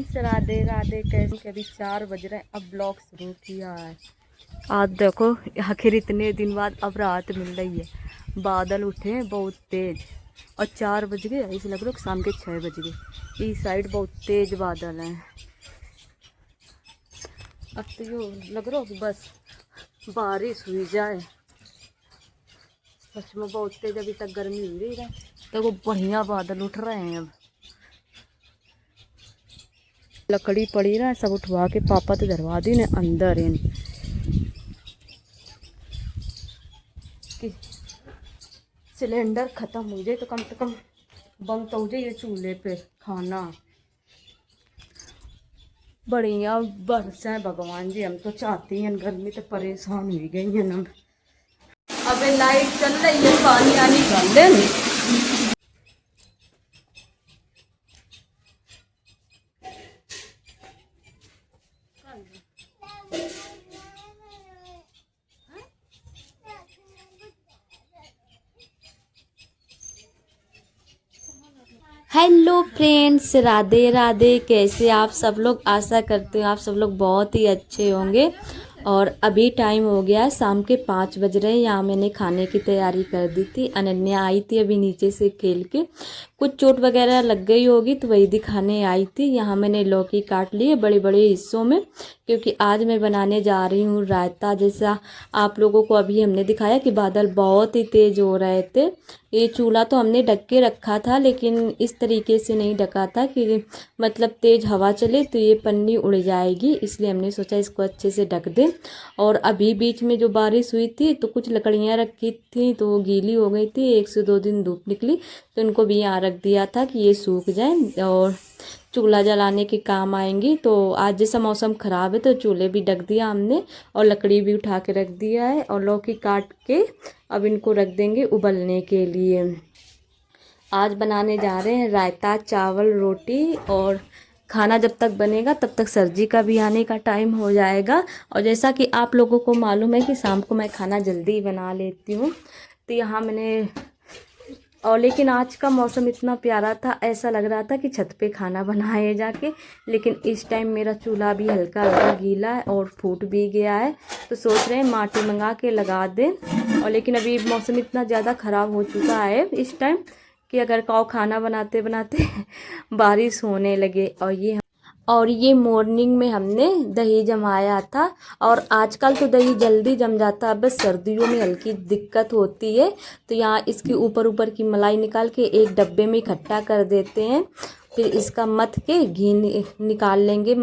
Friends, Radhe Radhe. कैसे कभी 4 बज रहे हैं, अब ब्लॉग शुरू किया है। आज देखो, आखिर इतने दिन बाद अब रात मिल रही है। बादल उठे हैं बहुत तेज और 4 बज गए, ऐसे लग रहा है शाम के 6 बज गए। इस साइड बहुत तेज बादल हैं। अब तो यो लग रहा है बस बारिश हुई जाए। सच में बहुत तेज, अभी तक गर्मी हो रही है तो वो बढ़िया बादल उठ रहे हैं। अब लकड़ी पड़ी ना, सब उठवा के पापा तो दरवा दी ने अंदर इन कि सिलेंडर ख़त्म हो जाए तो कम से कम बंद तो हो जाए ये चूल्हे पे खाना। बढ़िया बरसा है भगवान जी, हम तो चाहती हैं, गर्मी तो परेशान हो गई है ना। अबे लाइट चल रही है, पानी आनी कर ले। Hello friends, Radhe Radhe. कैसे आप सब लोग? आशा करते हैं आप सब लोग बहुत ही अच्छे होंगे। और अभी टाइम हो गया है, शाम के 5 बज रहे हैं। यहाँ मैंने खाने की तैयारी कर दी थी। अनन्या आई थी अभी नीचे से खेल के, कुछ चोट वगैरह लग गई होगी तो वही दिखाने आई थी। यहाँ मैंने लौकी काट ली है बड़े बड़े हिस्सों में, क्योंकि आज मैं बनाने जा रही हूँ रायता। जैसा आप लोगों को अभी हमने दिखाया कि बादल बहुत ही तेज़ हो रहे थे। ये चूल्हा तो हमने ढक के रखा था, लेकिन इस तरीके से नहीं ढका था कि मतलब तेज़ हवा चले तो ये पन्नी उड़ जाएगी, इसलिए हमने सोचा इसको अच्छे से ढक दें। और अभी बीच में जो बारिश हुई थी तो कुछ लकड़ियाँ रखी थी तो वो गीली हो गई थी। 1 से 2 दिन धूप निकली तो इनको भी यहाँ रख दिया था कि ये सूख जाए और चूल्हा जलाने के काम आएंगी। तो आज जैसा मौसम ख़राब है तो चूल्हे भी ढक दिया हमने और लकड़ी भी उठा के रख दिया है। और लौकी काट के अब इनको रख देंगे उबलने के लिए। आज बनाने जा रहे हैं रायता, चावल, रोटी। और खाना जब तक बनेगा तब तक सर जी का भी आने का टाइम हो जाएगा। और जैसा कि आप लोगों को मालूम है कि शाम को मैं खाना जल्दी ही बना लेती हूँ, तो यहाँ मैंने और लेकिन आज का मौसम इतना प्यारा था, ऐसा लग रहा था कि छत पे खाना बनाए जाके। लेकिन इस टाइम मेरा चूल्हा भी हल्का हल्का गीला है और फूट भी गया है, तो सोच रहे हैं माटी मंगा के लगा दें। और लेकिन अभी मौसम इतना ज़्यादा ख़राब हो चुका है इस टाइम कि अगर कहो खाना बनाते बनाते बारिश होने लगे। और ये मॉर्निंग में हमने दही जमाया था। और आजकल तो दही जल्दी जम जाता है, बस सर्दियों में हल्की दिक्कत होती है। तो यहाँ इसकी ऊपर ऊपर की मलाई निकाल के एक डब्बे में इकट्ठा कर देते हैं, फिर इसका मथ के घी निकाल लेंगे।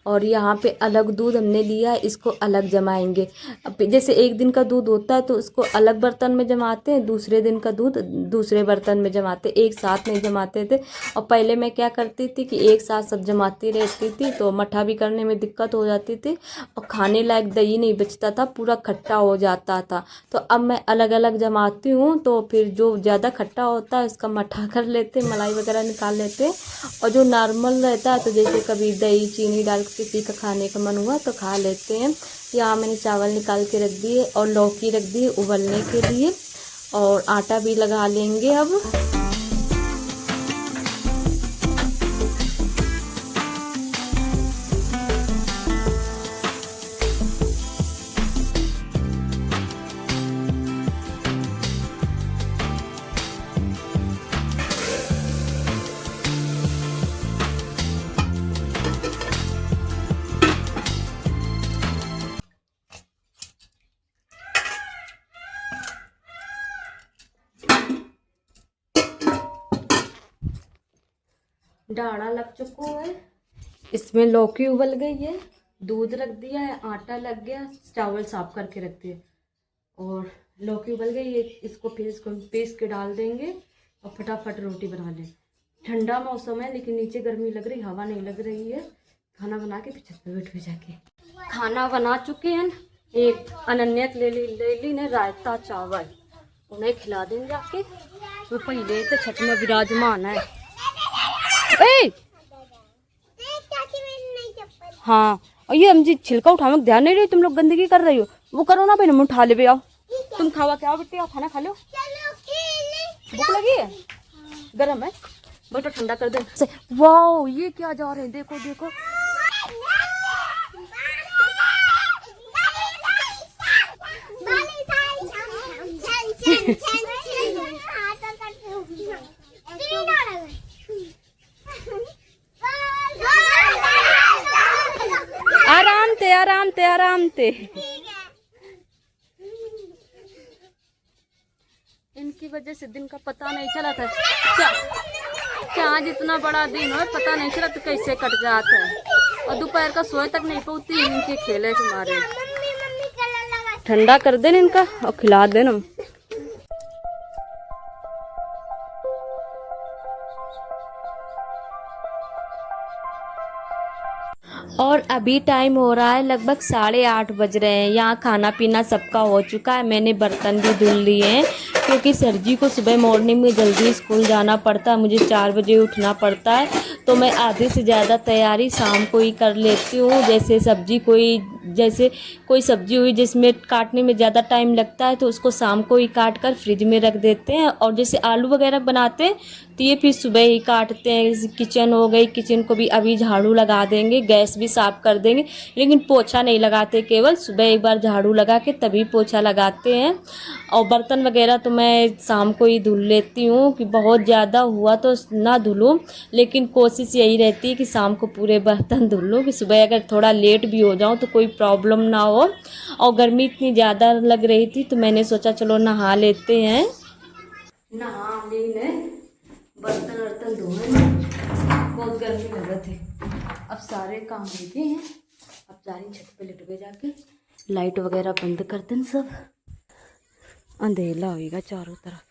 और यहाँ पे अलग दूध हमने लिया है, इसको अलग जमाएंगे। अब जैसे एक दिन का दूध होता है तो उसको अलग बर्तन में जमाते हैं, दूसरे दिन का दूध दूसरे बर्तन में जमाते, एक साथ नहीं जमाते थे। और पहले मैं क्या करती थी कि एक साथ सब जमाती रहती थी तो मट्ठा भी करने में दिक्कत हो जाती थी और खाने लायक दही नहीं बचता था, पूरा खट्टा हो जाता था। तो अब मैं अलग अलग जमाती हूँ, तो फिर जो ज़्यादा खट्टा होता है उसका मट्ठा कर लेते, मलाई वगैरह निकाल लेते। और जो नॉर्मल रहता है तो जैसे कभी दही चीनी डाल किसी का खाने का मन हुआ तो खा लेते हैं। यहाँ मैंने चावल निकाल के रख दिए और लौकी रख दी उबलने के लिए। और आटा भी लगा लेंगे अब। डाढ़ा लग चुका है, इसमें लौकी उबल गई है, दूध रख दिया है, आटा लग गया, चावल साफ करके रख दिए और लौकी उबल गई है। इसको फिर इसको पीस के डाल देंगे और फटाफट रोटी बना लें। ठंडा मौसम है लेकिन नीचे गर्मी लग रही, हवा नहीं लग रही है। खाना बना के फिर छत पे बैठ जाके खाना बना चुके हैं। एक अनन्या ले ली ने रायता चावल, उन्हें खिला देंगे आके। तो पहले तो छत में विराजमान है। हाँ, और ये हम जी छिलका उठाने में ध्यान नहीं रही, तुम लोग गंदगी कर रही हो, वो करो ना, पहले मुँह उठा ले। आओ तुम खावा क्या बेटे, आओ खाना खा लो। भूख लगी है? गरम है, बेटा ठंडा कर दे। वाओ ये क्या जा रहे हैं, देखो देखो। आराम ते आराम ते आराम ते। इनकी वजह से दिन का पता नहीं चला था। क्या आज इतना बड़ा दिन हो, पता नहीं चला तो कैसे कट जाता है। और दोपहर का सोए तक नहीं पहुँचती इनके खेले के मारे। ठंडा कर देना इनका और खिला देना। और अभी टाइम हो रहा है लगभग 8:30 बज रहे हैं। यहाँ खाना पीना सबका हो चुका है। मैंने बर्तन भी धुल लिए हैं क्योंकि सर जी को सुबह मॉर्निंग में जल्दी स्कूल जाना पड़ता है। मुझे 4 बजे उठना पड़ता है, तो मैं आधे से ज़्यादा तैयारी शाम को ही कर लेती हूँ। जैसे कोई सब्जी हुई जिसमें काटने में ज़्यादा टाइम लगता है तो उसको शाम को ही काट कर फ्रिज में रख देते हैं। और जैसे आलू वगैरह बनाते हैं तो ये फिर सुबह ही काटते हैं। जैसे किचन हो गई, किचन को भी अभी झाड़ू लगा देंगे, गैस भी साफ़ कर देंगे, लेकिन पोछा नहीं लगाते। केवल सुबह एक बार झाड़ू लगा के तभी पोछा लगाते हैं। और बर्तन वगैरह तो मैं शाम को ही धुल लेती हूँ कि बहुत ज़्यादा हुआ तो ना धुलूँ, लेकिन कोशिश यही रहती है कि शाम को पूरे बर्तन धुल लूँ कि सुबह अगर थोड़ा लेट भी हो जाऊँ तो कोई प्रॉब्लम ना हो। और गर्मी इतनी ज़्यादा लग रही थी तो मैंने सोचा चलो नहा लेते हैं। नहा लेने बर्तन वर्तन धोए, बहुत गर्मी लग रही थी। अब सारे काम हो गए हैं। अब जा रही छत पे लेट गए जाके, लाइट वगैरह बंद कर दें सब, अंधेला होएगा चारों तरफ।